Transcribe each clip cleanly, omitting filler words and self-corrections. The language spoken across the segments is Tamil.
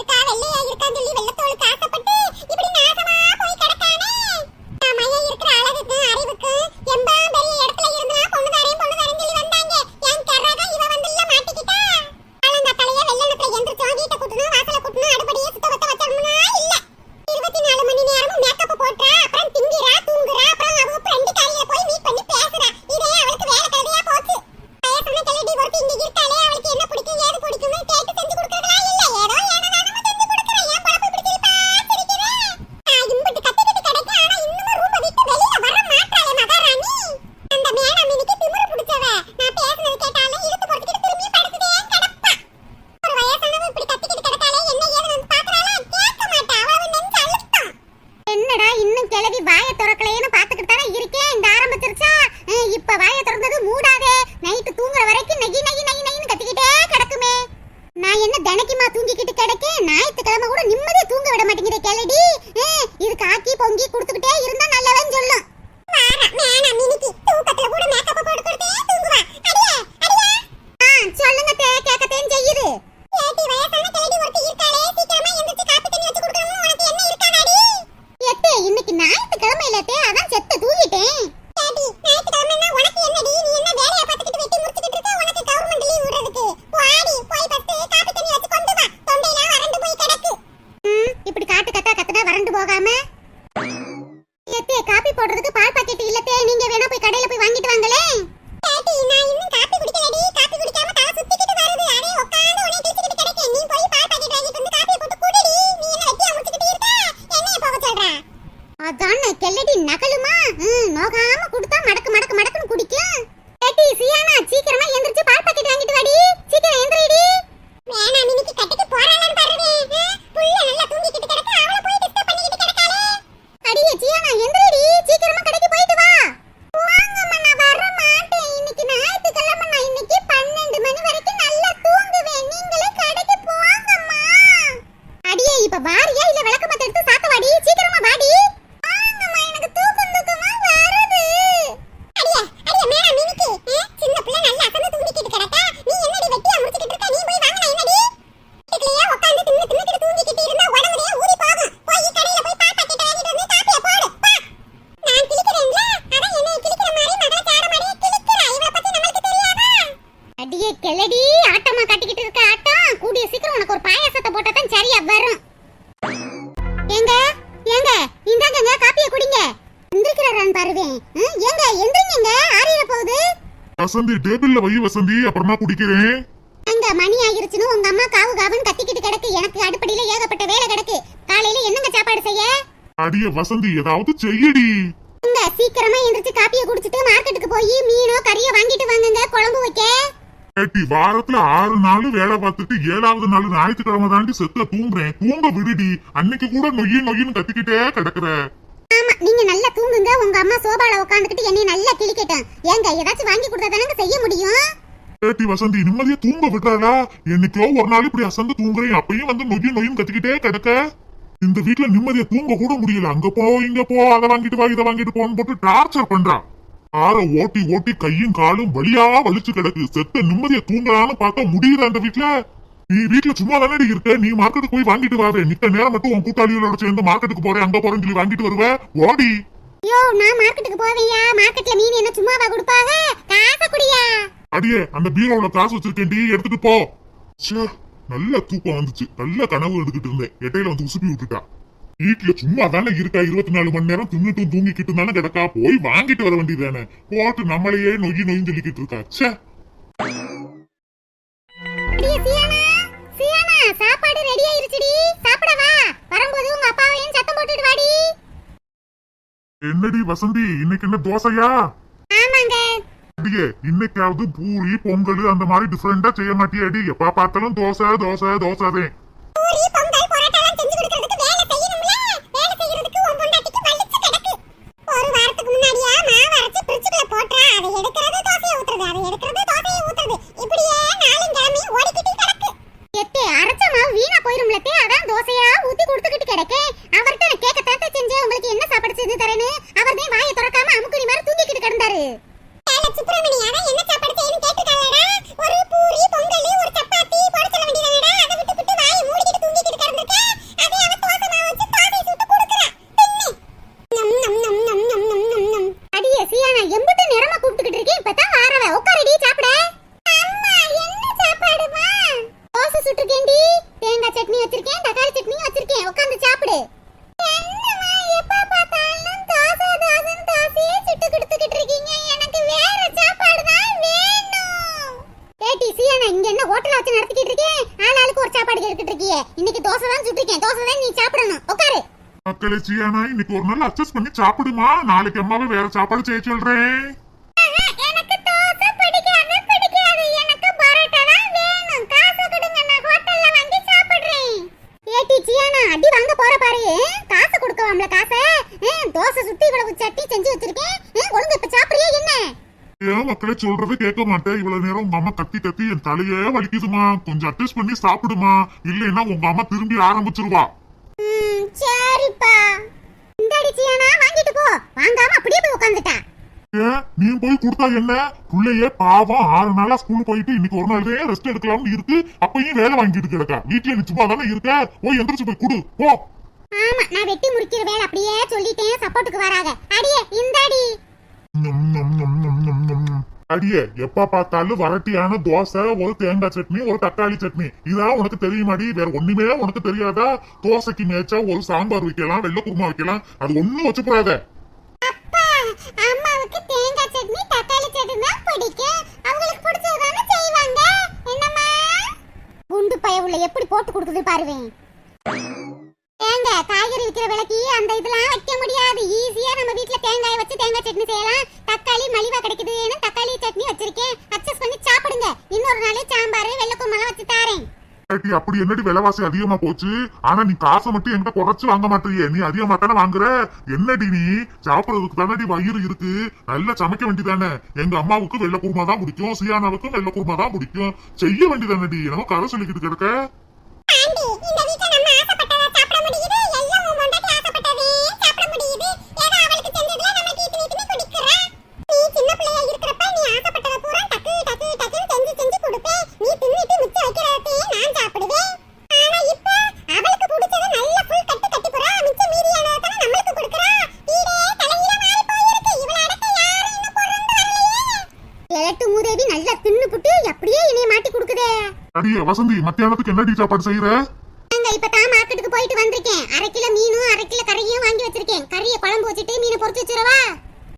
இருக்கா வெள்ளையா இருக்கான்னு சொல்லி வெள்ளத்தோலுக்கு ஆசைப்பட்டு இப்படி நாசமா போய் கிடக்கானே. மையம் இருக்கிற அழகுக்கு அறிவுக்கு எம்பாம் பெரிய இடத்துல இருந்தா பொண்ணுதாரையும் சொல்லி வந்தாங்க. என் கரக இவ வந்துல்ல மாட்டிக்கிட்டா. காலங்காத்தாலேயே வெள்ளனத்துல எந்திரிச்சோம், வீட்டை கூட்டணும், வாசலை கூட்டணும், அடுப்படியே சுத்தபத்த வச்சோம்னா இல்ல. 24 மணி நேரமும் மேக்கப் போட்டா, அப்புறம் திங்கிறா தூங்குறா, அப்புறம் அவ ஃப்ரெண்டு காரியில போய் மீட் பண்ணி பேசுறா. இதே அவளுக்கு வேலை கழுதையா போச்சு. வயசான கிழடி ஒருத்தி இங்க இருக்காளே, அவளுக்கு என்ன பிடிக்கும் ஏது பிடிக்கும்னு கேட்டு செஞ்சு கொடுக்கறதா இல்ல. ஏதோ ஏனதானமா செஞ்சு கொடுக்கறா. ஏன் பழப்பு பிடிச்சிருப்பா சிரிக்கிறேன். இம்புட்டு கத்திக்கிட்டு கிடைக்க, ஆனா இன்னும் ரூப விட்டு வெளியில வர மாட்டாளே மகாராணி. அந்த மேடம் இன்னைக்கு திமிரு பிடிச்சவ. நான் பேசுனது கேட்டாலும் இழுத்து போட்டுக்கிட்டு திரும்பி படுத்துதே கிடப்பா. ஒரு வயசானவ இப்படி கத்திக்கிட்டு கிடக்காளே, என்ன ஏதுன்னு பாக்குறாளா? கேட்க மாட்டா. அவளவு நெஞ்சு அழுத்தம். என்னடா இன்னும் கிழவி வாய திறக்கலையேன்னு பாத்துக்கிட்டு தானே இருக்கேன். இந்த ஆரம்பிச்சிருச்சா? இப்ப வாய திறந்தது மூடாதே. நைட்டு தூங்குற வரைக்கும் நகி நகி நகி நகின்னு கத்திக்கிட்டே கிடக்குமே. நான் என்ன தினைக்குமா தூங்கிக்கிட்டு கிடக்கேன்? ஞாயிற்றுக்கிழமை கூட நிம்மதியா தூங்க விட மாட்டேங்குதே கிழடி. இது காக்கி பொங்கி கொடுத்துக்கிட்டே இருந்தா நல்லவன்னு சொல்லும். சொல்லுங்க கேட்கத்தேன் செய்யுது. இன்னைக்கு ஞாயிற்றுக்கிழமை இல்லத்தே, அதான் செத்து தூங்கிட்டேன். இப்படி காட்டு கத்தா கத்தனா வறண்டு போகாம காபி போடுறதுக்கு பால் பாக்கெட் இல்லத்தே, நீங்க வேணா போய் கடையில போய் வாங்கிட்டு வாங்களே. நான் இன்னும் காபி குடிக்கலடி. காபி குடிக்காம தலை சுத்திக்கிட்டு வருது. அடே உட்கார்ந்து உன்னை கிழிச்சிட்டு கிடக்கே. நீ போய் பால் பாக்கெட் வாங்கிட்டு வந்து காபியை போட்டு குடிடி. நீ என்ன வெட்டியா முடிச்சிட்டு இருக்க? என்னைய போக சொல்ற? அதானே கெல்லடி நகலுமா. நோகாம குடுத்தா மடக்கு மடக்கு மடக்குன்னு குடிக்கும். ஏடி சியானா, சீக்கிரமா எந்திரிச்சு பால் பாக்கெட் வாங்கிட்டு வாடி. சீக்கிரம் எந்திரிடி. வேணா மினிக்கு கட்டிட்டு போறாளான்னு பாருவே. புள்ள நல்லா தூங்கிக்கிட்டு கிடக்க, அவளை போய் டிஸ்டர்ப் பண்ணிக்கிட்டு கிடக்காளே. அடியே சியானா எந்திரிடி, சீக்கிரமா கடைக்கு போயிட்டு வா. வாங்கம்மா, நான் வர மாட்டேன். இன்னைக்கு ஞாயிற்றுக்கிழமை, நான் இன்னைக்கு 12 மணி வரைக்கும் நல்லா தூங்குவேன். நீங்களே கடைக்கு போங்கம்மா. அடியே இப்ப வாரியா இல்ல விளக்கமாத்த எடுத்து சாத்த வாடி. சீக்கிரமா வாடி. வாங்கம்மா, எனக்கு தூக்கமா வருது. அடியே மேடா மினிக்கு, சின்ன பிள்ளை நல்லா அசந்து தூங்கிக்கிட்டு கிடக்கா. நீ என்னடி வெட்டியா முடிச்சிட்டு இருக்க? நீ போய் வாங்கனா என்னடி? வீட்லயே உட்கார்ந்து தின்னுக்கிட்டு தூங்கிக்கிட்டு இருந்தா உடம்புலயே ஊறி போகும். போய் கடையில போய் பால் பாக்கெட் வாங்கிட்டு வந்து காப்பியை போடு. பா. நான் கிளிக்கிறேன்ல, அதான் என்னை கிளிக்கிற மாதிரி மகள சார மாதிரியே கிளிக்கிறா. இவளை பத்தி நமக்கு தெரியாதா? அடியே கிளடி, ஆட்டமா கட்டிக்கிட்டு இருக்க ஆட்டம். கூடிய சீக்கிரம் உனக்கு ஒரு பாயாசத்தை போட்டா தான் சரியா வரும். ஏங்க இந்தாங்க காப்பியை குடிங்க. எந்திரிக்கிறாரான்னு பாருவேன். ஏங்க எந்திரிங்க, ஆறிர போகுது. வசந்தி டேபிள்ல வை வசந்தி, அப்புறமா குடிக்கிறேன். எங்க மணி ஆகிருச்சுன்னு உங்க அம்மா காவு காவுன்னு கத்திக்கிட்டு கிடக்கு. எனக்கு அடுப்படியில ஏகப்பட்ட வேலை கிடக்கு. காலையில என்னங்க சாப்பாடு செய்ய? அடியே வசந்தி, ஏதாவது செய்யடி. இங்க சீக்கிரமா எந்திரிச்சு காப்பியை குடிச்சிட்டு மார்க்கெட்டுக்கு போய் மீனோ கறியோ வாங்கிட்டு வாங்குங்க குழம்பு வைக்க. ஏட்டி, வாரத்துல 6 நாள் வேலை பார்த்துட்டு 7வது நாள் ஞாயிற்றுக்கிழமை தாண்டி செத்துல தூங்குறேன். தூங்க விடுடி. அன்னைக்கு கூட நொய்யின்னு கத்திக்கிட்டே கிடக்குற. ஆமா, நீங்க நல்லா தூங்குங்க. உங்க அம்மா சோபால உட்காந்துக்கிட்டு என்னை நல்லா கிளிக்கட்டும். ஏங்க ஏதாச்சும் வாங்கி கொடுத்தா தானங்க செய்ய முடியும். ஏட்டி வசந்தி, நிம்மதியா தூங்க விடுறாளா? என்னைக்கோ ஒரு நாள் இப்படி அசந்து தூங்குறேன், அப்பயும் வந்து நொய்யின்னு கத்திக்கிட்டே கிடக்க. இந்த வீட்டுல நிம்மதியா தூங்க கூட முடியல. அங்க போ இங்க போ, அதை வாங்கிட்டு வா இதை வாங்கிட்டு போன்னு போட்டு டார்ச்சர் பண்றா. ஆற ஓட்டி கையும் காலும் வலியா வலிச்சு கிடக்கு. செத்த நிம்மதியா தூங்கலான்னு பார்த்தா முடியுதா இந்த வீட்டுல? நீ வீட்டுல சும்மா தானே இருக்க? நீ மார்க்கெட்டுக்கு போய் வாங்கிட்டு வாவே. நித்த நேரம் மட்டும் உன் கூட்டாளிகளோட சேர்ந்து மார்க்கெட்டுக்கு போறேன் அங்க போறேன்னு சொல்லி வாங்கிட்டு வருவ. ஓடி. யோ, நான் மார்க்கெட்டுக்கு போவேயா? மார்க்கெட்ல மீன் என்ன சும்மாவா கொடுப்பாங்க? காசை குடியா. அடியே, அந்த பீரோல காசு வச்சிருக்கேன்டி, எடுத்துட்டு போ. நல்ல தூக்கம் வந்துச்சு. நல்ல கனவு எடுத்துக்கிட்டு இருந்தேன். இடையில வந்து உசுப்பி விட்டுட்டா. வீட்டுல சும்மா தானே இருக்கா? 24 மணி நேரம் தின்னுட்டு தூங்கிக்கிட்டு தானே கிடக்கா? போய் வாங்கிட்டு வர வேண்டியதானே. போட்டு நம்மளையே நொய்யின்னு சொல்லிக்கிட்டு இருக்கா. சாப்பாடு ரெடி ஆயிருச்சுடி, சாப்பிட வா. வரும்போது உங்க அப்பாவையும் சத்தம் போட்டுட்டு வாடி. என்னடி வசந்தி, இன்னைக்கு என்ன தோசையா? ஆமாங்க. அடியே, இன்னைக்காவது பூரி பொங்கல் அந்த மாதிரி டிஃபரெண்டா செய்ய மாட்டியாடி? எப்ப பார்த்தாலும் தோசை தோசை தோசை. பூரி பொங்கல் பரோட்டாலாம் செஞ்சு கொடுக்கிறதுக்கு வேலை செய்யணும்ல. வேலை செய்யறதுக்கு உன் பொண்டாட்டிக்கு வலிச்சு கிடக்கு. ஒரு வாரத்துக்கு முன்னாடியா மாவு அரைச்சு ஃப்ரிட்ஜ்ல போட்றா. அதை எடுக்கிறது தோசையை ஊத்துறது, அதை எடுக்கிறது தோசையை ஊத்துறது. இப்படியே நாளும் கிழமையும் ஓடிக்கிட்டு கிடக்கு. எத்தே அரைச்ச மாவு வீணா போயிரும்லத்தே, அதான் தோசையா ஊத்தி கொடுத்துக்கிட்டு கிடக்கு. அவர்கிட்ட நான் கேட்கத்தாத்த செஞ்சேன், உங்களுக்கு என்ன சாப்பாடு செஞ்சு தரேன்னு. அவர்தான் வாயை திறக்காம அமுக்குறி மாதிரி தூங்கிக்கிட்டு கிடந்தாரு. சுப்பிரமணியா, என்ன சாப்பாடு செய்யணும் கேட்டுட்டாளடா. ஒரு பூரி பொங்கல் ஒரு சப்பாத்தி போட சொல்ல வேண்டியதானடா. அதை விட்டு வாயை இன்னைக்கு தோசை தான் சுட்டிருக்கேன், தோசை தான் நீ சாப்பிடணும். உட்காரு. மக்களே சியானா இன்னைக்கு ஒரு நாள் அட்ஜஸ்ட் பண்ணி சாப்பிடுமா, நாளைக்கு அம்மாவை வேற சாப்பாடு செய்ய சொல்றேன். எனக்கு தோசை பிடிக்காது பிடிக்காது, எனக்கு பரோட்டா தான் வேணும். காசு கொடுங்க, நான் ஹோட்டல்ல வாங்கி சாப்பிடுறேன். ஏடி சியானா, அடி வாங்க போற பாரு. காசு கொடுக்கவாம்ல காசை. தோசை சுட்டி இவ்வளவு சட்னி செஞ்சு வச்சிருக்கேன். ஒழுங்கா இப்ப சாப்பிடுறியா என்ன? ஏன் மக்களே சொல்றதை கேட்க மாட்டேன். இவ்வளவு நேரம் உங்க அம்மா கத்தி கத்தி என் தலையே வலிக்குதுமா, கொஞ்சம் அட்ஜஸ்ட் பண்ணி சாப்பிடுமா, இல்லைன்னா உங்க அம்மா திரும்பி ஆரம்பிச்சிருவா. சரிப்பா. இந்தாடி சியானா, வாங்கிட்டு போ. வாங்காம அப்படியே போய் உட்கார்ந்துட்டா. ஏன் நீ போய் கொடுத்தா என்ன? புள்ளையே பாவம் 6 நாளா ஸ்கூல் போயிட்டு இன்னைக்கு ஒரு நாள் ரெஸ்ட் எடுக்கலாம்னு இருக்கு, அப்பயும் வேலை வாங்கிட்டு கிடக்கா. வீட்டுல நீ சும்மா தானே இருக்க, போய் எந்திரிச்சு போய் குடு போ. ஆமா, நான் வெட்டி முடிக்கிற வேலை அப்படியே சொல்லிட்டேன், சப்போர்ட்டுக்கு வராத. அடியே இந்தாடி. அடியே எப்ப பார்த்தாலும் வரட்டியான தோசை, ஒரு தேங்காய் சட்னி, ஒரு தக்காளி சட்னி, இதான் உனக்கு தெரியுமாடி? வேற ஒண்ணுமே உனக்கு தெரியாதா? தோசைக்கு மேய்ச்சா ஒரு சாம்பார் வைக்கலாம், வெள்ளை குருமா வைக்கலாம், அது ஒண்ணும் வச்சு போடாத. அப்பா, அம்மாவுக்கு தேங்காய் சட்னி தக்காளி சட்னி தான் பிடிக்கும். அவங்களுக்கு பிடிச்சதானே செய்வாங்க. என்னம்மா குண்டு பயவுல எப்படி போட்டு கொடுக்குது பாருவேன். ஏங்க, காய்கறி விக்கிற விலைக்கு அந்த இதெல்லாம் வைக்க முடியாது. ஈஸியா நம்ம வீட்ல தேங்காய் வச்சு தேங்காய் சட்னி செய்யலாம். தக்காளி மலிவா கிடைக்குதுன்னு தக்காளி சட்னி வச்சிருக்கேன், அட்ஜஸ்ட் பண்ணி சாப்பிடுங்க. இன்னொரு நாள் சாம்பார் வெள்ளை குருமா வச்சு தாரேன். அப்படி என்னடி விலைவாசி அதிகமா போச்சு? ஆனா நீ காசை மட்டும் என்கிட்ட குறைச்சு வாங்க மாட்டியே, நீ அதிகமா தானே வாங்குற. என்னடி நீ சாப்பிடுறதுக்கு தானடி வயிறு இருக்கு, நல்லா சமைக்க வேண்டியதானே. எங்க அம்மாவுக்கு வெள்ளை குருமா தான் பிடிக்கும், சியானாவுக்கும் வெள்ளை குருமா தான் பிடிக்கும், செய்ய வேண்டியதானடி. நம்ம கதை சொல்லிக்கிட்டு கிடக்க. அடியே வசந்தி, மத்தியானத்துக்கு என்னடி சாப்பாடு செய்யற? இப்பதான் மார்க்கெட்டுக்கு போயிட்டு வந்திருக்கேன். 1/2 கிலோ மீனும் 1/2 கிலோ கறியும் வாங்கி வச்சிருக்கேன். கறியை குழம்பு வச்சுட்டு மீனை பொரிச்சு வச்சிரவா?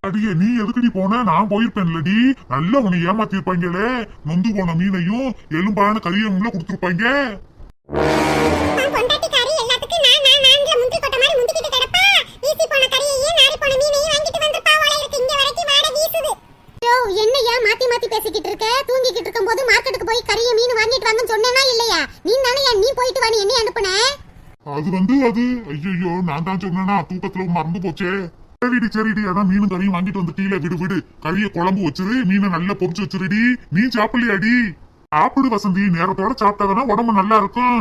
அடியே நீ எதுக்குடி போன? நான் போயிருப்பேன்லடி. நல்ல உன்னை ஏமாத்திருப்பாங்களே, நொந்து போன மீனையும் எலும்பான கறியும் கொடுத்துருப்பாங்க. என்னையா மாத்தி மாத்தி பேசிக்கிட்டு இருக்க? தூங்கிக்கிட்டு இருக்கும் போது மார்க்கெட்டுக்கு போய் கறிய மீன் வாங்கிட்டு வாங்கன்னு சொன்னேனா இல்லையா? நீ தானே நீ போயிட்டு வான்னு என்ன அனுப்புன? அது ஐயோ நான் தான் சொன்னேனா, தூக்கத்துல மறந்து போச்சே. சரிடி சரிடி, அதான் மீனும் கறியும் வாங்கிட்டு வந்துட்டீல, விடு விடு. கறிய குழம்பு வச்சிரு, மீனை நல்லா பொரிச்சு வச்சிருடி. நீ சாப்பிடலையாடி? சாப்பிடு வசந்தி, நேரத்தோட சாப்பிட்டாதானே உடம்பு நல்லா இருக்கும்.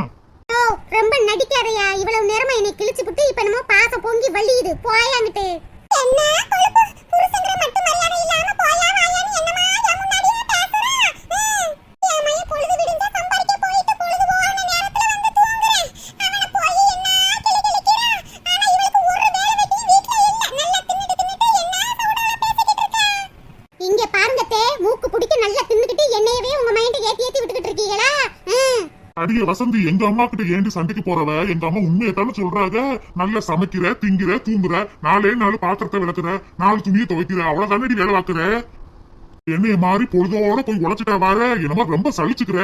ரொம்ப நடிக்காதயா. இவ்வளவு நேரமா என்னை கிழிச்சு விட்டு இப்ப என்னமோ பாசம் பொங்கி வள்ளியுது. போயாங்கிட்டு என்ன கொழுப்பு புருஷங்கற மட்டும் மரியாதை இல்லாம போயா வாயான்னு என்னமா என் முன்னாடியே பேசுறா? ஏமைய பொழுது விடிஞ்சா சம்பாதிக்க போயிட்டு பொழுது போன நேரத்துல வந்து தூங்குறேன். அவன போய் என்ன கிளிக்கிறா? ஆனா இவளுக்கு ஒரு வேலை வெட்டி வீட்ல இல்ல. நல்லா தின்னுட்டு என்ன சவுடால பேசிக்கிட்டு இருக்கா? இங்க பாருங்க தே, மூக்கு புடிக்க நல்லா தின்னுக்கிட்டு என்னையவே உங்க மைண்ட் ஏத்தி விட்டுக்கிட்டு இருக்கீங்களா? அடியே வசந்தி, எங்க அம்மா கிட்ட ஏண்டி சண்டைக்கு போறவ? எங்க அம்மா உண்மையத்தானே சொல்றாங்க. நல்லா சமைக்கிற, திங்கிற, தூங்குற, 4 பாத்திரத்தை விளக்குற, 4 துணியை துவைக்கிற, அவ்வளவுதானடி வேலை பாக்குற. என்னைய மாதிரி பொழுதோட போய் உழைச்சிட்டா வார, என்னமா ரொம்ப சலிச்சுக்கிற.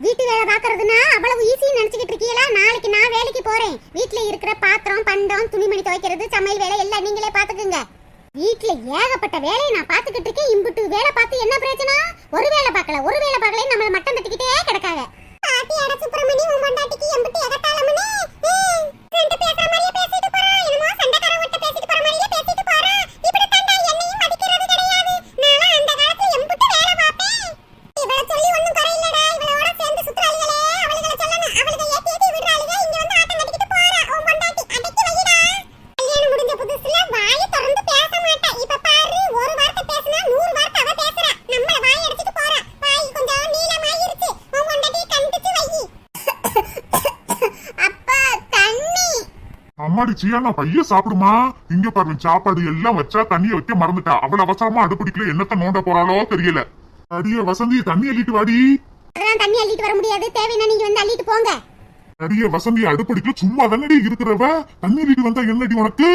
வீட்டு வேலை பாக்குறதுனா அவ்வளவு ஈஸி நினைச்சுக்கிட்டு இருக்கீங்களா? நாளைக்கு நான் வேலைக்கு போறேன். வீட்டுல இருக்கிற பாத்திரம் பண்டம் துணிமணி துவைக்கிறது சமையல் வேலை எல்லாம் நீங்களே பாத்துக்குங்க. வீட்டுல ஏகப்பட்ட வேலையை நான் பாத்துக்கிட்டு இருக்கேன். இம்புட்டு வேலை பார்த்து என்ன பிரச்சனை? ஒரு வேலை பார்க்கல நம்மள மட்டம் தட்டிக்கிட்டே கிடக்காங்க. பாட்டி அட சுப்பிரமணி, உன் பொண்டாட்டிக்கு எம்புட்டு எகட்டாலமனே. ரெண்டு பேசுற மாதிரியே பேசிட்டு போறா. என்னமோ சண்டைக்காரவட்ட பேசிட்டு போற மாதிரியே பேசிட்டு போறா. இப்படி தாண்டா என்னையும் மதிக்கிறது கிடையாது. நான் அந்த காலத்துல எம்புட்டு வேலை பார்ப்பேன். இவள சொல்லி ஒண்ணும் குறையில்லடா. இவளோட சேர்ந்து சுத்துறாளுகளே, அவளுகளை சொல்லணும். அவளுக்கு ஏத்தி விடுறாளுக. இங்க வந்து ஆட்டம் கட்டிக்கிட்டு போறா. உன் பொண்டாட்டி அடக்கி வைடா. கல்யாணம் முடிஞ்ச புதுசுல வாயை திறந்து பேச மாட்டா. இப்ப பாரு, ஒரு வார்த்தை பேசினா 100 வார்த்தை அவ பேசுறா. நம்மள வாய் அடிச்சிட்டு போறா. வாய் கொஞ்சம் நீளமாயிருச்சு. உன் பொண்டாட்டி கண்டிச்சு வை. அப்பா தண்ணி. அம்மாடி சியானா, பைய சாப்பிடுமா. இங்க பாரு, சாப்பாடு எல்லாம் வச்சா தண்ணிய வைக்க மறந்துட்டா. அவள அவசரமா அடுப்பிடிக்கல, என்னத்த நோண்ட போறாளோ தெரியல. அடியே வசந்தி, தண்ணி அள்ளிட்டு வாடி. அதான் தண்ணி அள்ளிட்டு வர முடியாது. தேவைன்னா நீங்க வந்து அள்ளிட்டு போங்க. அடியே வசந்தி, அடுப்படிக்கல சும்மா தானடி இருக்கிறவ, தண்ணி அள்ளிட்டு வந்தா என்னடி உனக்கு?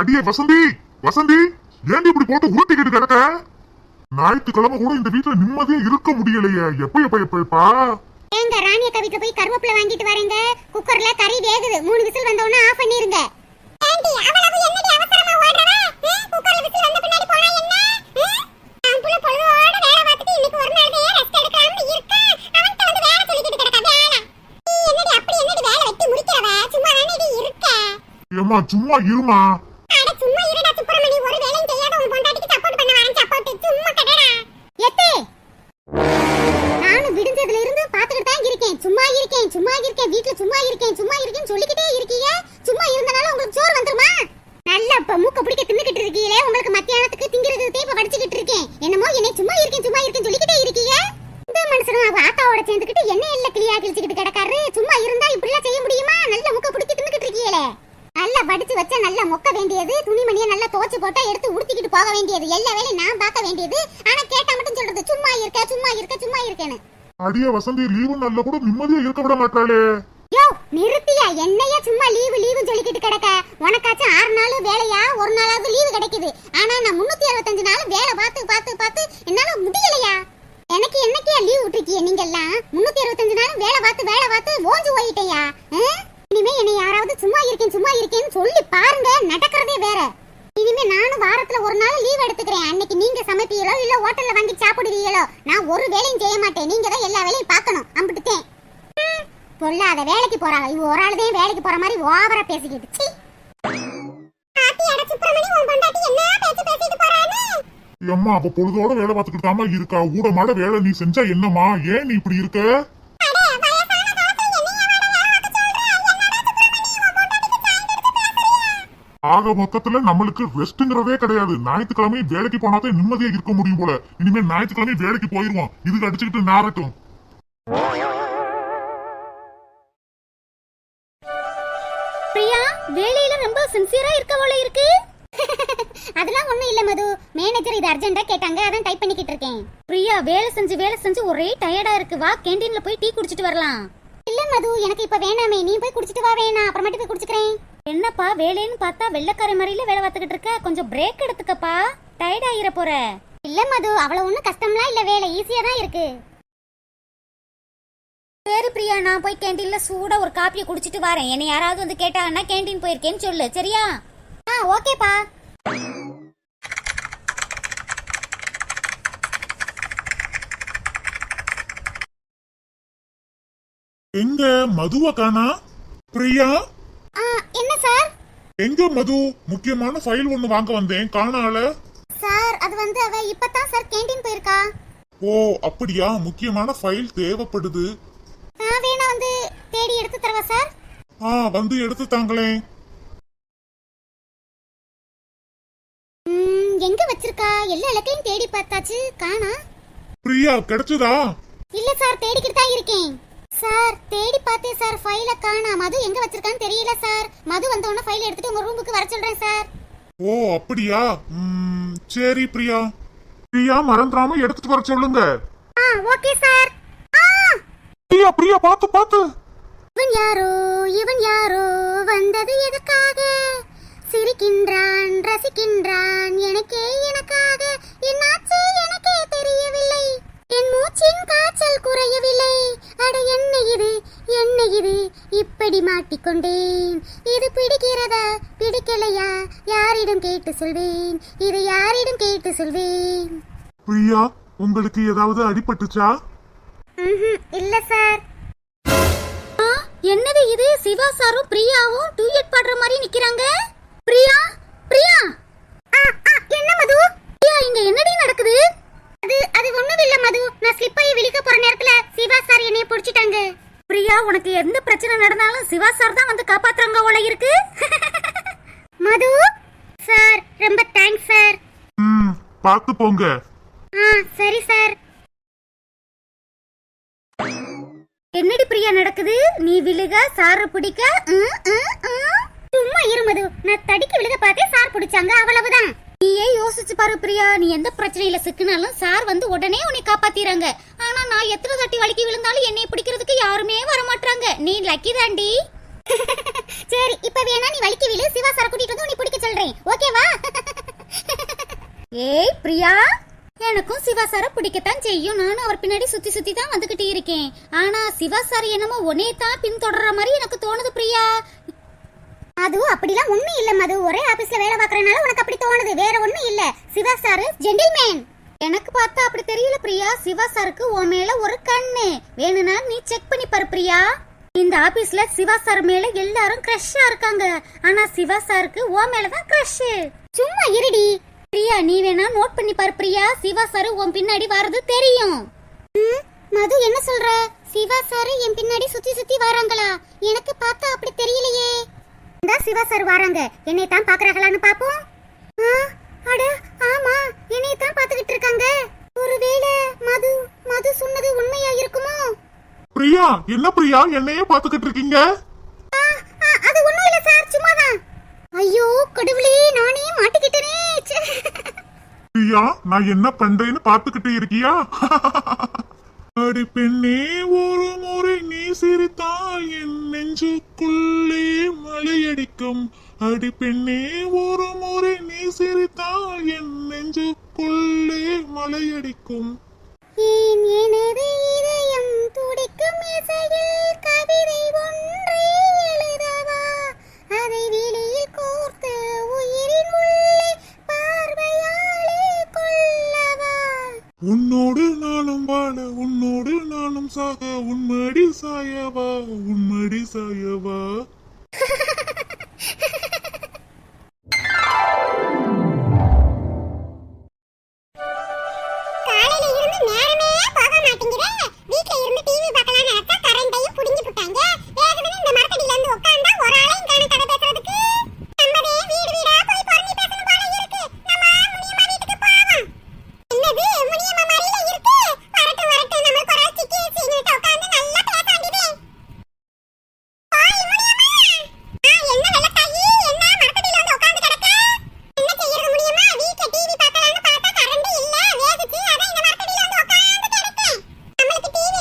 அடியே வசந்தி, வசந்தி ஏண்டி இப்படி போட்டு உருட்டிக்கிட்டு கிடக்க? ஞாயிற்றுக்கிழமை கூட இந்த வீட்டுல நிம்மதியா இருக்க முடியலையே. எப்ப ஏங்க ராணி அக்கா வீட்ல போய் கருவேப்பிலை வாங்கிட்டு வரேங்க. குக்கர்ல கறி வேகுது. 3 விசில் வந்த உடனே ஆஃப் பண்ணிருங்க. ஆண்டி அவ்வளவு என்னடி அவசரமா ஓடுறா? குக்கர்ல விசில் வந்த பின்னாடி போனா என்ன? அம்புல பொழுதோட வேலை பார்த்துட்டு இன்னைக்கு ஒரு நாள் தான் ரெஸ்ட் எடுக்கலாம்னு இருக்க. அவன்ட்ட வந்து வேலை சொல்லிக்கிட்டு கிடக்க வேலை. என்னடி அப்படி என்னடி வேலை வெட்டி முடிக்கறவ? சும்மா தானடி இருக்க. ஏம்மா சும்மா இருமா. அட சும்மா இருடா சுப்பிரமணி. ஒரு வேலையும் செய்யாத உன் பொண்டாட்டிக்கு சப்போர்ட் பண்ண வரேன். சப்போர்ட் சும்மா கடடா. எத்தே நானும் விடுஞ்சதுல இருந்து பாத்துக்கிட்டு தான் இருக்கேன். சும்மா இருக்கேன் வீட்ல சும்மா இருக்கேன்னு சொல்லிக்கிட்டே இருக்கீங்க. சும்மா இருந்தனால உங்களுக்கு சோறு வந்துருமா? நல்லா இப்ப மூக்க பிடிக்க தின்னுக்கிட்டு இருக்கீங்களே. உங்களுக்கு மத்தியானத்துக்கு திங்கிறதுக்கு இப்ப படிச்சுக்கிட்டு இருக்கேன். என்னமோ என்னை சும்மா இருக்கேன் சொல்லிக்கிட்டே இருக்கீங்க. இந்த மனுஷனும் அவ ஆத்தாவோட சேர்ந்துக்கிட்டு என்ன இல்ல கிளியா கிழிச்சுக்கிட்டு கிடக்காரு. சும்மா இருந்தா இப்படிலாம் செய்ய முடியுமா? நல்ல மூக்க பிடிக்க தின்னுக்கிட்டு இருக்கீங்களே. நல்லா படிச்சு வச்சா நல்லா மொக்க வேண்டியது. துணிமணியை நல்லா துவச்சு போட்டா எடுத்து உடுத்திக்கிட்டு போக வேண்டியது. எல்லா வேலையும் நான் பார்க்க வேண்டியது. ஆனா கேட்டா மட்டும் சொல்றது சும்மா இருக்கேன்னு. அடியே வசந்தி, லீவு நல்ல கூட நிம்மதியா இருக்க விட மாட்டாளே. யோ நிறுத்தியா? என்னையா சும்மா லீவு சொல்லிக்கிட்டு கிடக்க? உனக்காச்சும் 6 நாள் வேலையா? ஒரு நாளாவது லீவு கிடைக்குது. ஆனா நான் 365 நாள் வேலை பார்த்து என்னால முடியலையா? எனக்கு என்னைக்கே லீவ் விட்டுருக்கீங்க நீங்க எல்லாம்? 365 நாள் வேலை பார்த்து ஓஞ்சு போயிட்டேயா? இனிமே என்னை யாராவது சும்மா இருக்கேன்னு சொல்லி பாருங்க. நடக்கிறதே வேற. இனிமே நானும் வாரத்துல ஒரு நாள் லீவ் எடுத்துக்கிறேன். அன்னைக்கு நீங்க சமைப்பீங்களோ இல்ல ஹோட்டல்ல வாங்கி சாப்பிடுவீங்களோ, நான் ஒரு வேலையும் செய்ய மாட்டேன். நீங்க தான் எல்லா வேலையும் பார்க்கணும். அம்பிட்டுட்டேன். பொல்லாத வேலைக்கு போறாங்க. இவ ஒரு ஆளு தான் வேலைக்கு போற மாதிரி ஓவரா பேசிக்கிட்டு. சீ. ஆத்தி அட சுப்பிரமணி, உன் பொண்டாட்டி என்ன பேசிட்டு போறானே? ஏம்மா அவ பொழுதோட வேலை பார்த்துக்கிட்டு தாமா இருக்கா. ஊடமாட வேலை நீ செஞ்சா என்னம்மா? ஏன் நீ இப்படி இருக்க? ஆக மொத்தத்துல நம்மளுக்கு ரெஸ்ட்ங்கிறதே கிடையாது. ஞாயிற்றுக்கிழமை வேலைக்கு போனாதான் நிம்மதியா இருக்க முடியும் போல. இனிமே ஞாயிற்றுக்கிழமை வேலைக்கு போயிருவோம். இதுக்கு அடிச்சுக்கிட்டு நேரட்டும். பிரியா வேலையில ரொம்ப சின்சியரா இருக்க போல இருக்கு. அதெல்லாம் ஒண்ணும் இல்ல மது. மேனேஜர் இது அர்ஜென்ட்டா கேட்டாங்க, அதான் டைப் பண்ணிக்கிட்டு இருக்கேன். பிரியா வேலை செஞ்சு ஒரே டயர்டா இருக்கு. வா கேண்டீன்ல போய் டீ குடிச்சிட்டு வரலாம். இல்ல மது, எனக்கு இப்ப வேணாமே. நீ போய் குடிச்சிட்டு வா. வேணாம், அப்புறமேட்டு போய் குடிச்சுக்கிறேன். என்னப்பா வேலைன்னு பார்த்தா வெள்ளக்கார மாதிரில வேலை பார்த்துக்கிட்டு இருக்க. கொஞ்சம் பிரேக் எடுத்துக்கப்பா, டயர்ட் ஆகிற போற. இல்ல மது, அவ்வளவு ஒண்ணும் கஷ்டம்லாம் இல்ல. வேலை ஈஸியா தான் இருக்கு. சரி பிரியா, நான் போய் கேண்டீன்ல சூடா ஒரு காப்பியை குடிச்சிட்டு வரேன். என்னை யாராவது வந்து கேட்டாங்கன்னா கேண்டீன் போயிருக்கேன்னு சொல்லு, சரியா? ஓகேப்பா. எங்க மதுவ காணா? பிரியா என்ன சார்? எங்க மது? முக்கியமான ஃபைல் ஒன்னு வாங்க வந்தேன், காணால. சார் அது வந்து அவ இப்பதான் சார் கேண்டீன் போயிருக்கா. ஓ அப்படியா? முக்கியமான ஃபைல் தேவைப்படுது. வேணா வந்து தேடி எடுத்து தரவா சார்? வந்து எடுத்து தாங்களே. எங்க வச்சிருக்கா? எல்லா இடத்தையும் தேடி பார்த்தாச்சு, காணா. பிரியா கிடைச்சதா? இல்ல சார், தேடிக்கிட்டு தான் இருக்கேன் சார். தேடி பார்த்தேன் சார், ஃபைல காணா. மது எங்க வச்சிருக்கான்னு தெரியல சார். மது வந்தவொடனே ஃபைல் எடுத்துட்டு உங்க ரூமுக்கு வர சொல்றேன் சார். ஓ அப்படியா? சரி பிரியா. பிரியா மறந்துடாம எடுத்துட்டு வர சொல்லுங்க. Okay sir. பிரியா பிரியா பாத்து. இவன் யாரோ வந்தது எதற்காக? சிரிக்கின்றான், ரசிக்கின்றான், எனக்காக. என்னாச்சு எனக்கே தெரியவில்லை. என் மூச்சின் காய்ச்சல் குறையவில்லை. அட என்ன இது இப்படி மாட்டிக்கொண்டேன். இது பிடிக்கிறதா பிடிக்கலையா? யாரிடம் கேட்டு சொல்வேன்? இது யாரிடம் கேட்டு சொல்வேன்? பிரியா உங்களுக்கு ஏதாவது அடிபட்டுச்சா? இல்ல சார். என்னது இது? சிவா சாரும் பிரியாவும் டூயட் பாடுற மாதிரி நிக்கிறாங்க. பிரியா என்ன மது? பிரியா இங்க என்னடி நடக்குது? அது ஒண்ணும் இல்ல மது. நான் ஸ்லிப் ஆகி விழிக்க போற நேரத்துல சிவா சார் என்னைய புடிச்சிட்டாங்க. பிரியா உனக்கு எந்த பிரச்சனை நடந்தாலும் சிவா சார் தான் வந்து காப்பாத்துறாங்க போல இருக்கு. மது சார் ரொம்ப தேங்க்ஸ் சார். பாத்து போங்க. சரி சார். என்னடி பிரியா நடக்குது? நீ விழுக சார பிடிக்க. சும்மா இருமது. நான் தடிக்கு விழுக பார்த்தே சார் பிடிச்சாங்க, அவ்வளவுதான். நீயே யோசிச்சு பாரு பிரியா. நீ எந்த பிரச்சனையில சிக்கினாலும் சார் வந்து உடனே உன்னை காப்பாத்திராங்க. ஆனா நான் எத்தனை தட்டி வலிக்கு விழுந்தாலும் என்னை பிடிக்கிறதுக்கு யாருமே வர மாட்டாங்க. நீ லக்கி தாண்டி. சரி இப்ப வேணா நீ வலிக்கு விழு. சிவா சார் கூட்டிட்டு வந்து உன்னை பிடிக்க சொல்றேன், ஓகேவா? ஏய் பிரியா, எனக்கும் சிவா சாரை பிடிக்கத்தான் செய்யும். நானும் அவர் பின்னாடி சுத்தி சுத்தி தான் வந்துகிட்டு இருக்கேன். ஆனா சிவா சார் என்னமோ உன்னையே தான் பின்தொடர்ற மாதிரி எனக்கு தோணுது பிரியா. அது அப்படிலாம் ஒண்ணும் இல்ல மது. ஒரே ஆபீஸ்ல வேலை பார்க்கறனால உனக்கு அப்படி தோணுது, வேற ஒண்ணும் இல்ல. Shiva sir gentleman. எனக்கு பார்த்தா அப்படி தெரியல பிரியா. சிவா சாருக்கு உன் மேல ஒரு கண்ணு வேணும்னா நீ செக் பண்ணி பாரு பிரியா. இந்த ஆபீஸ்ல சிவா சார் மேல எல்லாரும் கிரஷ்ஷா இருக்காங்க. ஆனா சிவா சாருக்கு உன் மேலதான் கிரஷ். சும்மா இருடி பிரியா, நீ வேணா நோட் பண்ணி பாரு பிரியா. சிவா சார் உன் பின்னாடி வர்றது தெரியும். மது என்ன சொல்ற? சிவா சார் என் பின்னாடி சுத்தி சுத்தி வராங்களா? எனக்கு பார்த்தா அப்படி தெரியலையே. இந்த சிவா சார் வராங்க, என்னை தான் பாக்குறாங்களான்னு பாப்போம். அட ஆமா, என்னை தான் பாத்துக்கிட்டு இருக்காங்க. ஒருவேளை மது மது சொன்னது உண்மையா இருக்குமோ? பிரியா, என்ன பிரியா என்னையே பாத்துக்கிட்டு இருக்கீங்க? அது ஒண்ணும் இல்ல சார், சும்மாதான். ஐயோ கடவுளே, நானே மாட்டிக்கிட்டேனே. பிரியா, நான் என்ன பண்றேன்னு பாத்துக்கிட்டு இருக்கியா? அடி பெண்ணே, ஒரு முறை நீ சிரித்தால் என் நெஞ்சுக்குள்ளே மலையடிக்கும். அடி பெண்ணே, ஒரு முறை நீ சிரித்தால் என் நெஞ்சுக்குள்ளே மலையடிக்கும். ஏன் எனது இதயம் துடிக்கும் இசையில் கவிதை ஒன்றை எழுதவா? அதை வெளியில் கோர்த்து உயிரின் உள்ளே பார்வையாலே கொள்ளவா? உன்னோடு நானும் வாழ, உன்னோடு நானும் சாக, உன்மடி சாயவா, உன்மடி சாயவா. காலையில இருந்து நேரமே போக மாட்டேங்குதே. வீட்ல இருந்து டிவி பார்க்கலாம்னு நினைச்சா கரண்டையும் புடிங்கி போட்டாங்க. வேகமா இந்த மரத்தடியில இருந்து உட்கார்ந்தா ஒரு ஆளையும் காண கதை பேசுறதுக்கு. நம்மதே வீடு வீடா போய் பொறுமை பேசணும் போல இருக்கு. நம்ம முனியம்மா வீட்டுக்கு போவோம். என்னது முனியம்மா மாதிரில இருக்கு? வரட்டும் வரட்டும், நம்ம குரல் சிக்கி சீனிட்ட உட்கார்ந்து நல்லா பேச வேண்டியதே. ஓய் முனியம்மா, என்ன வெள்ளத்தாயி, என்ன மரத்தடியில வந்து உட்கார்ந்து கிடக்க? என்ன செய்யறது முனியம்மா? வீட்ல டிவி பார்க்கலாம்னு பார்த்தா கரண்ட் இல்ல, வேகுச்சு. அதான் இந்த மரத்தடியில வந்து உட்கார்ந்து கிடக்கேன். நம்மளுக்கு டிவி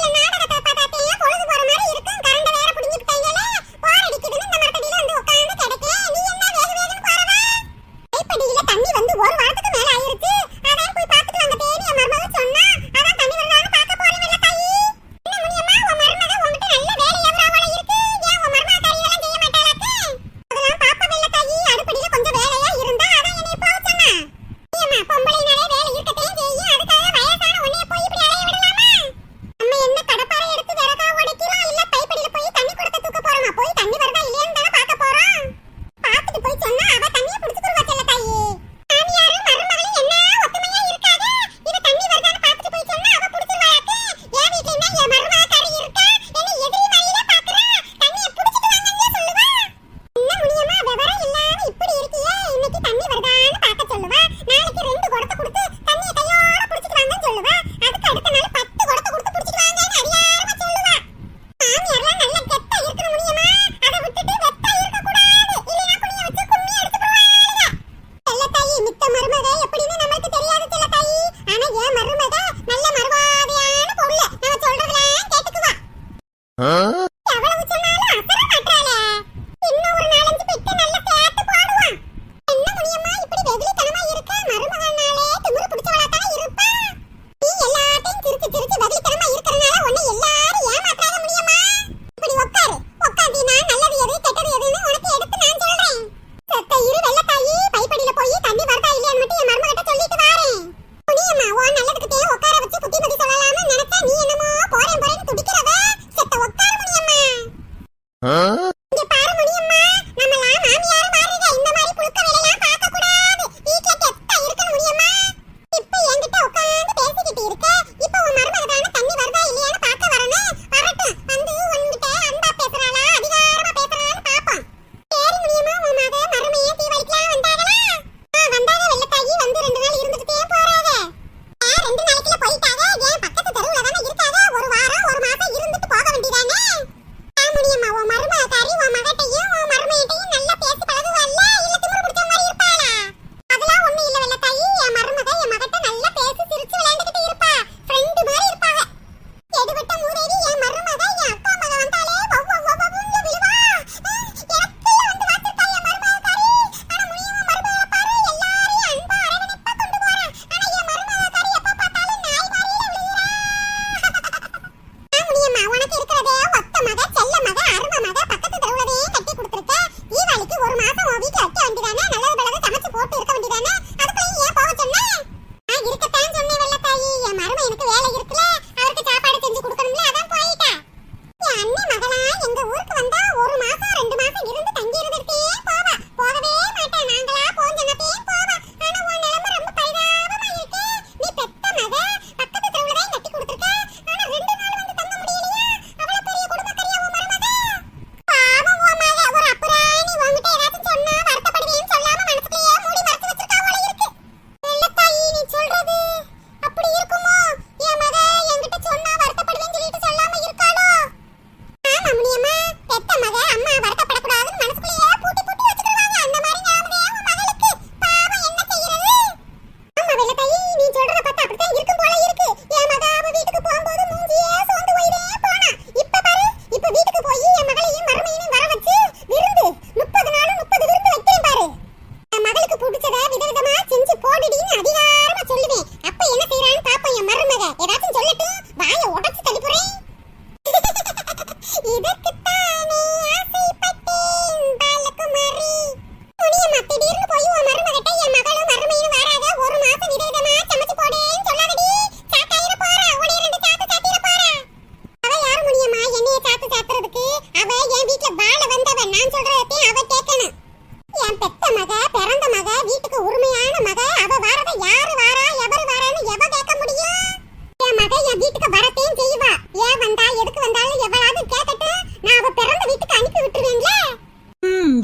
வீட்டுக்கு வரத்தையும் செய்வா. ஏன் வந்தா எதுக்கு வந்தாலும் எவளாவது கேட்கட்டு, நான் அவ பிறந்த வீட்டுக்கு அனுப்பி விட்டுருவேன்ல.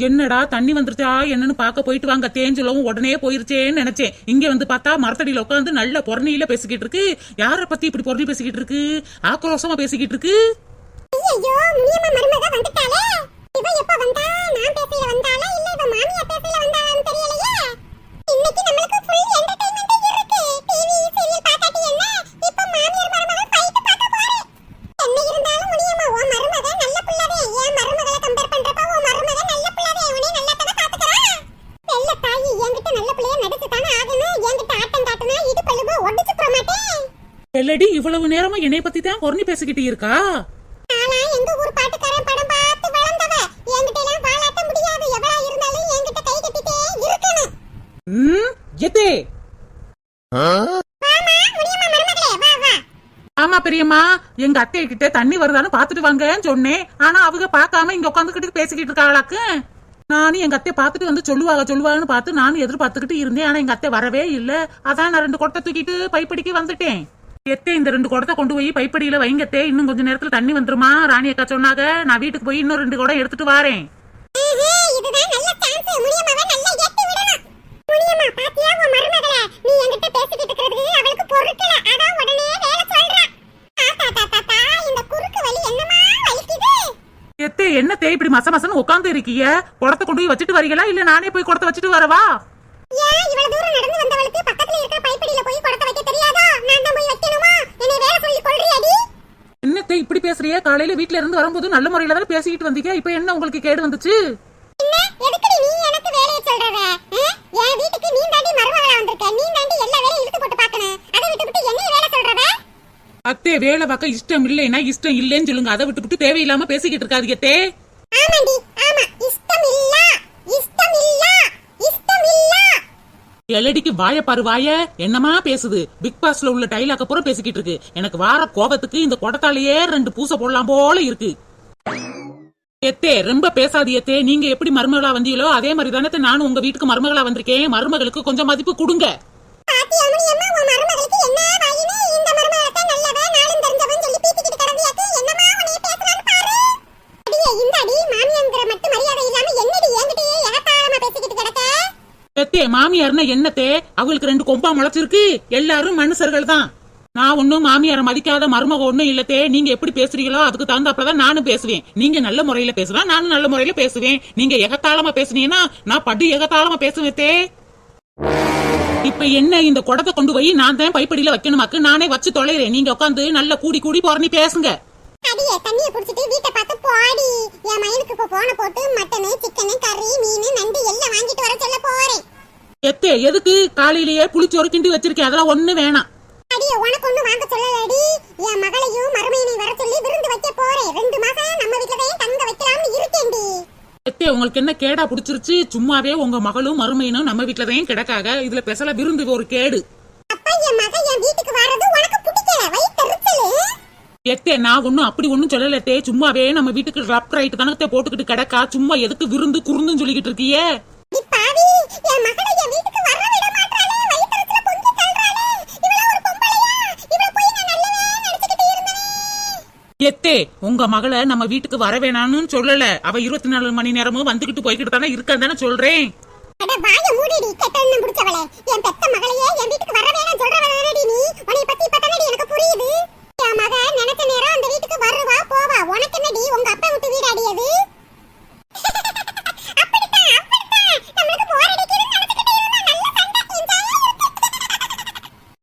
என்னடா தண்ணி வந்துருச்சா என்னன்னு பாக்க போயிட்டு வாங்க தேஞ்சலவும் உடனே போயிருச்சேன்னு நினைச்சேன். இங்க வந்து பார்த்தா மரத்தடியில உட்காந்து நல்ல பொறணியில பேசிக்கிட்டு இருக்கு. யார பத்தி இப்படி பொறணி பேசிக்கிட்டு இருக்கு? ஆக்ரோஷமா பேசிக்கிட்டு இருக்கு. ஐயோ, முனியம்மா மருமக வந்துட்டாளே. இவ எப்ப வந்தா? நான் பேசையில வந்தாளா இல்ல இவ மாமியா பேசையில வந்தாளான்னு தெரியலையே. இன்னைக்கு நம்மளுக்கு ஃபுல் என்டர்டெயின்மென்ட் இருக்கு. டிவி சீரியல் பார்த்தாட்டி என்ன? இப்ப மாமியார் மருமக ஃபைட் பார்க்க போறேன். என்ன இருந்தாலும் முனியம்மா உன் மருமக நல்ல பிள்ளைவே. ஏன் மருமகளை கம்பேர் பண்றப்ப உன் மருமக நல்ல பிள்ளைவே. உன்னை நல்லா தான பாத்துக்கறா. செல்ல தாயி என்கிட்ட நல்ல பிள்ளைய நடிச்சு தானே ஆகணும். என்கிட்ட ஆட்டம் காட்டுனா இடுப்பெலும்பு ஒடிச்சு போட மாட்டேன். எல்லடி இவ்வளவு நேரமா என்னை பத்தி தான் பொறணி பேசிக்கிட்டு இருக்கா? நானா எங்க ஊர் பாட்டுக்காரன் படம் பார்த்து வளர்ந்தவ. என்கிட்ட எல்லாம் வாழாட்ட முடியாது. எவளா இருந்தாலும் என்கிட்ட கை கட்டிட்டே இருக்கணும். எதே வாமா முனியம்மா மருமகளே, வா வா. ஆமா பெரியம்மா, எங்க அத்தை கிட்ட தண்ணி வருதான்னு பாத்துட்டு வாங்கன்னு சொன்னேன். ஆனா அவங்க பாக்காம இங்க உட்காந்துக்கிட்டு பேசிக்கிட்டு இருக்காளாக்கு. நானும் எங்க அத்தை பாத்துட்டு வந்து சொல்லுவாங்கன்னு பார்த்து நானும் எதிர்பார்த்துக்கிட்டு இருந்தேன். ஆனா எங்க அத்தை வரவே இல்ல. அதான் நான் 2 குடத்தை தூக்கிட்டு பைப்படிக்கு வந்துட்டேன். எத்தே இந்த 2 குடத்தை கொண்டு போய் பைப்படியில வைங்கத்தே, இன்னும் கொஞ்ச நேரத்துல தண்ணி வந்துருமா ராணி அக்கா சொன்னாங்க. நான் வீட்டுக்கு போய் இன்னும் 2 குடம் எடுத்துட்டு வாரேன். இதுதான் நல்ல சான்ஸ். முனியம்மாவை நல்லா ஏத்தி விடணும். முனியம்மா பாத்தியா உன் மருமகளே, நீ என்கிட்ட பேசிக்கிட்டு இருக்கிறது அவளுக்கு பொறுக்கல. அதான் உடனே வேலை சொல்றா. தாத்தா இந்த குறுக்கு வலி என்னமா வலிக்குது? எத்தே என்னத்தே இப்படி மசமசன்னு உட்காந்து இருக்கீங்க? குடத்தை கொண்டு போய் வச்சுட்டு வரீங்களா இல்ல நானே போய் குடத்தை வச்சுட்டு வரவா? ஏன் இவ்வளவு தூரம் நடந்து வந்தவளுக்கு பக்கத்துல இருக்கிற பைப்படியில போய் குடத்தை வைக்க தெரியாதா? நான் தான் போய் வைக்கணுமா? என்னை வேலை சொல்லி கொள்றியாடி? என்னத்தே இப்படி பேசுறிய? காலையில வீட்ல இருந்து வரும்போது நல்ல முறையில தானே பேசிக்கிட்டு வந்தீங்க. இப்ப என்ன உங்களுக்கு கேடு வந்துச்சு? என்ன எதுக்கு நீ எனக்கு வேலையை சொல்றவ? என் வீட்டுக்கு நீ தாண்டி மருமகளா வந்திருக்க. நீ தாண்டி எல்லா வேலையும் இழுத்து போட்டு பாக்கணும். அதை விட்டுவிட்டு என்ன வேலை சொல்றவ? அத்தே வேலை பார்க்க இஷ்டம் இல்லைன்னா இஷ்டம் இல்லைன்னு சொல்லுங்க. அதை விட்டுவிட்டு தேவையில்லாம பேசிக்கிட்டு இருக்காதீங்க அத்தே. ஆமாண்டி ஆமா, இஷ்டம் இல்ல இஷ்டம் இல்ல இஷ்டம் இல்ல. எல்லடிக்கு வாய பாரு வாய, என்னமா பேசுது? பிக் பாஸ்ல உள்ள டைலாக் அப்புறம் பேசிக்கிட்டு இருக்கு. எனக்கு வார கோபத்துக்கு இந்த குடத்தாலேயே 2 பூசை போடலாம் போல இருக்கு. எத்தே ரொம்ப பேசாது எத்தே. நீங்க எப்படி மருமகளா வந்தீங்களோ அதே மாதிரி தானே நானும் உங்க வீட்டுக்கு மருமகளா வந்திருக்கேன். மருமகளுக்கு கொஞ்சம் மதிப்பு கொடுங்க. பாத்தியா முனியம்மா, உன் மருமகளுக்கு என்ன வாயினு? இந்த மருமகள நல்லவ நாளும் தெரிஞ்சவன் சொல்லி பீத்திக்கிட்டு கிடந்தியாக்கு. என்னமா உன்னை பேசுறான்னு பாரு. அடியே இந்த அடி மாமியாங்கிற மட்டும் மரியாதை இல்லாம என்னடி என்கிட்டயே ஏகத்தாளமா பேசிக்கிட்டு கிடக்க? எத்தே மாமியார்னா என்னத்தே? அவங்களுக்கு 2 கொம்பா முளைச்சிருக்கு. எல்லாரும் மனுஷர்கள் தான். நான் ஒன்னும் மாமியார மதிக்காத மருமக ஒண்ணும் இல்லத்தே. நீங்க எப்படி பேசுறீங்களோ அதுக்கு தகுந்தாப்புலதான் நானும் பேசுவேன். நீங்க நல்ல முறையில பேசுறா, நானும் நல்ல முறையில பேசுவேன். நீங்க எகத்தாளமா பேசுனீங்கன்னா நான் படு எகத்தாளமா பேசுவேத்தே. இப்ப என்ன இந்த குடத்தை கொண்டு போய் நான் தான் பைப்படியில வைக்கணுமாக்கு? நானே வச்சு தொலைறேன். நீங்க உட்காந்து நல்ல கூடி கூடி போறனி பேசுங்க. அடியே தண்ணியை குடிச்சிட்டு வீட்டை பார்த்து போடி. என் மயனுக்கு இப்ப போன போட்டு மட்டனு சிக்கனு கறி மீன் நண்டு எல்லாம் வாங்கிட்டு வர சொல்ல போறேன். எத்தே எதுக்கு? காலையிலேயே புளிச்சோறு கிண்டி வச்சிருக்கேன். அதெல்லாம் ஒண்ணு வேணாம். அடியே உனக்கு ஒண்ணு வாங்க சொல்லலடி. என் மகளையும் மருமையனையும் வர சொல்லி விருந்து வைக்க போறேன். 2 மாசம் நம்ம வீட்டுலதான் தங்க வைக்கலாம்னு இருக்கேன்டி. எத்தே உங்களுக்கு என்ன கேடா புடிச்சிருச்சு? சும்மாவே உங்க மகளும் மருமையனும் நம்ம வீட்டுலதான் கிடக்காக. இதுல பெசல விருந்து ஒரு கேடு. அப்ப என் மகன் என் வீட்டுக்கு வர்றது உனக்கு பிடிக்கல? வயித்தெரிச்சலு. எத்தே நான் ஒண்ணும் அப்படி ஒண்ணும் சொல்லலத்தே. சும்மாவே நம்ம வீட்டுக்கு லெஃப்ட் ரைட் தானே போட்டுக்கிட்டு கிடக்கா. சும்மா எதுக்கு விருந்து குருந்துன்னு சொல்லிக்கிட்டு இருக்கியே? பாவி, என் மகளை என் வீட்டுக்கு வர விட மாட்டாளே. வயித்தெரிச்சல பொங்கி தள்ளுறாளே. இவள ஒரு பொம்பளையா? இவள போய் நான் நல்லவே நினைச்சிட்டு இருந்தேனே. எத்தே உங்க மகளை நம்ம வீட்டுக்கு வர வேணாம்னு சொல்லல. அவ 24 மணி நேரமும் வந்துகிட்டு போய்கிட்டு தானே இருக்கான்னு தானே சொல்றேன். அட வாய மூடிடி கெட்டெண்ணம் பிடிச்சவளே. என் பெத்த மகளையே என் வீட்டுக்கு வர வேணாம் சொல்றவளேடி நீ. உன்னை பத்தி இப்ப தானடி எனக்கு புரியுது. என் மக நினைச்ச நேரம் அந்த வீட்டுக்கு வருவா போவா. உனக்கு என்னடி உங்க அப்பா விட்டு வீடு அடியது?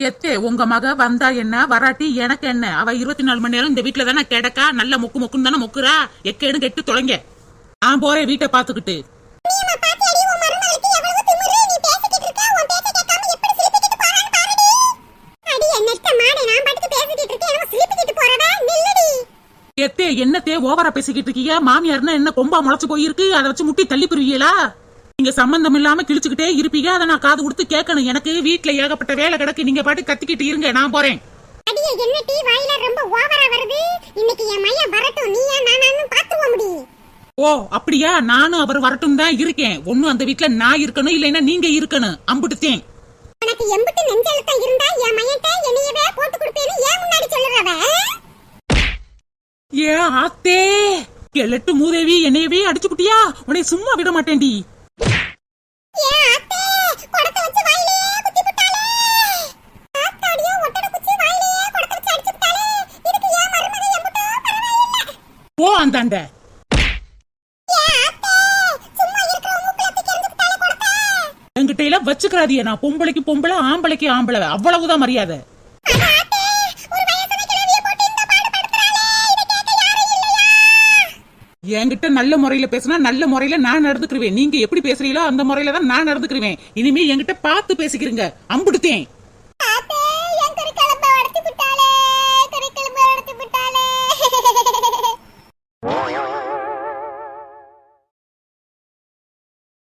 எத்தே உங்க மக வந்தா என்ன வராட்டி எனக்கு என்ன? அவ 24 மணி நேரம் இந்த வீட்டுல தானே கிடக்கா. நல்ல மொக்கு மொக்குன்னு தானே மொக்குறா. எக்கேன்னு கெட்டு தொலைங்க. நான் போறேன் வீட்டை பாத்துக்கிட்டு. எத்தே என்னத்தே ஓவரா பேசிக்கிட்டு இருக்கீங்க? மாமியார்னா என்ன கொம்பா முளைச்சு போயிருக்கு? அதை வச்சு முட்டி தள்ளி போயிருவீங்களா? நீங்க சம்பந்தம் இல்லாம கிழிச்சுக்கிட்டே இருப்பீங்க. அதை நான் காது கொடுத்து கேட்கணும். எனக்கு வீட்டுல ஏகப்பட்ட வேலை கிடக்கு. நீங்க பாட்டு கத்திக்கிட்டு இருங்க, நான் போறேன். அடியே என்ன டீ வாயில ரொம்ப ஓவரா வருது. இன்னைக்கு என் மையன் வரட்டும். நீயா நானான்னு பாத்துவ முடியும். ஓ அப்படியா? நானும் அவர் வரட்டும் தான் இருக்கேன். ஒன்னும் அந்த வீட்டுல நான் இருக்கணும், இல்லைன்னா நீங்க இருக்கணும். அம்புட்டுத்தேன். உனக்கு எம்பிட்டு நெஞ்செழுத்தம் இருந்தா என் மையன்ட்ட என்னையவே போட்டு கொடுப்பேன்னு ஏன் முன்னாடி சொல்லுறவ? ஆத்தே எல்லட்டு மூதேவி என்னையவே அடிச்சு புட்டியா, உன்னை சும்மா விட மாட்டேன்டி. ஏன் அத்தை குடத்தை வச்சு வாயிலே குத்தி புட்டாளே. ஆத்தாடியோ ஒட்டட குச்சி வாயிலே குடத்தை வச்சு அடிச்சு புட்டாளே. இதுக்கு ஏன் மருமக எம்புட்டோ பரவாயில்லை. போ அந்தாண்ட. ஏன் அத்தை சும்மா இருக்கிற மூக்குல தூக்கி எறிஞ்சு புட்டாளே குடத்தை. என்கிட்ட எல்லாம் வச்சுக்கிறாதிய, நான் பொம்பளைக்கு பொம்பளை ஆம்பளைக்கு ஆம்பளை, அவ்வளவுதான் மரியாதை. அட அத்தை ஒரு வயசான கிழவியை போட்டு இந்த பாடு படுத்துறாளே. இத கேட்க யாரும் இல்லையா? என்கிட்ட நல்ல முறையில பேசினா நல்ல முறையில நான் நடந்துக்கிருவேன். நீங்க எப்படி பேசுறீங்களோ அந்த முறையில தான் நான் நடந்துக்கிருவேன். இனிமே என்கிட்ட பார்த்து பேசிக்கிறீங்க, அம்புடுத்தேன்.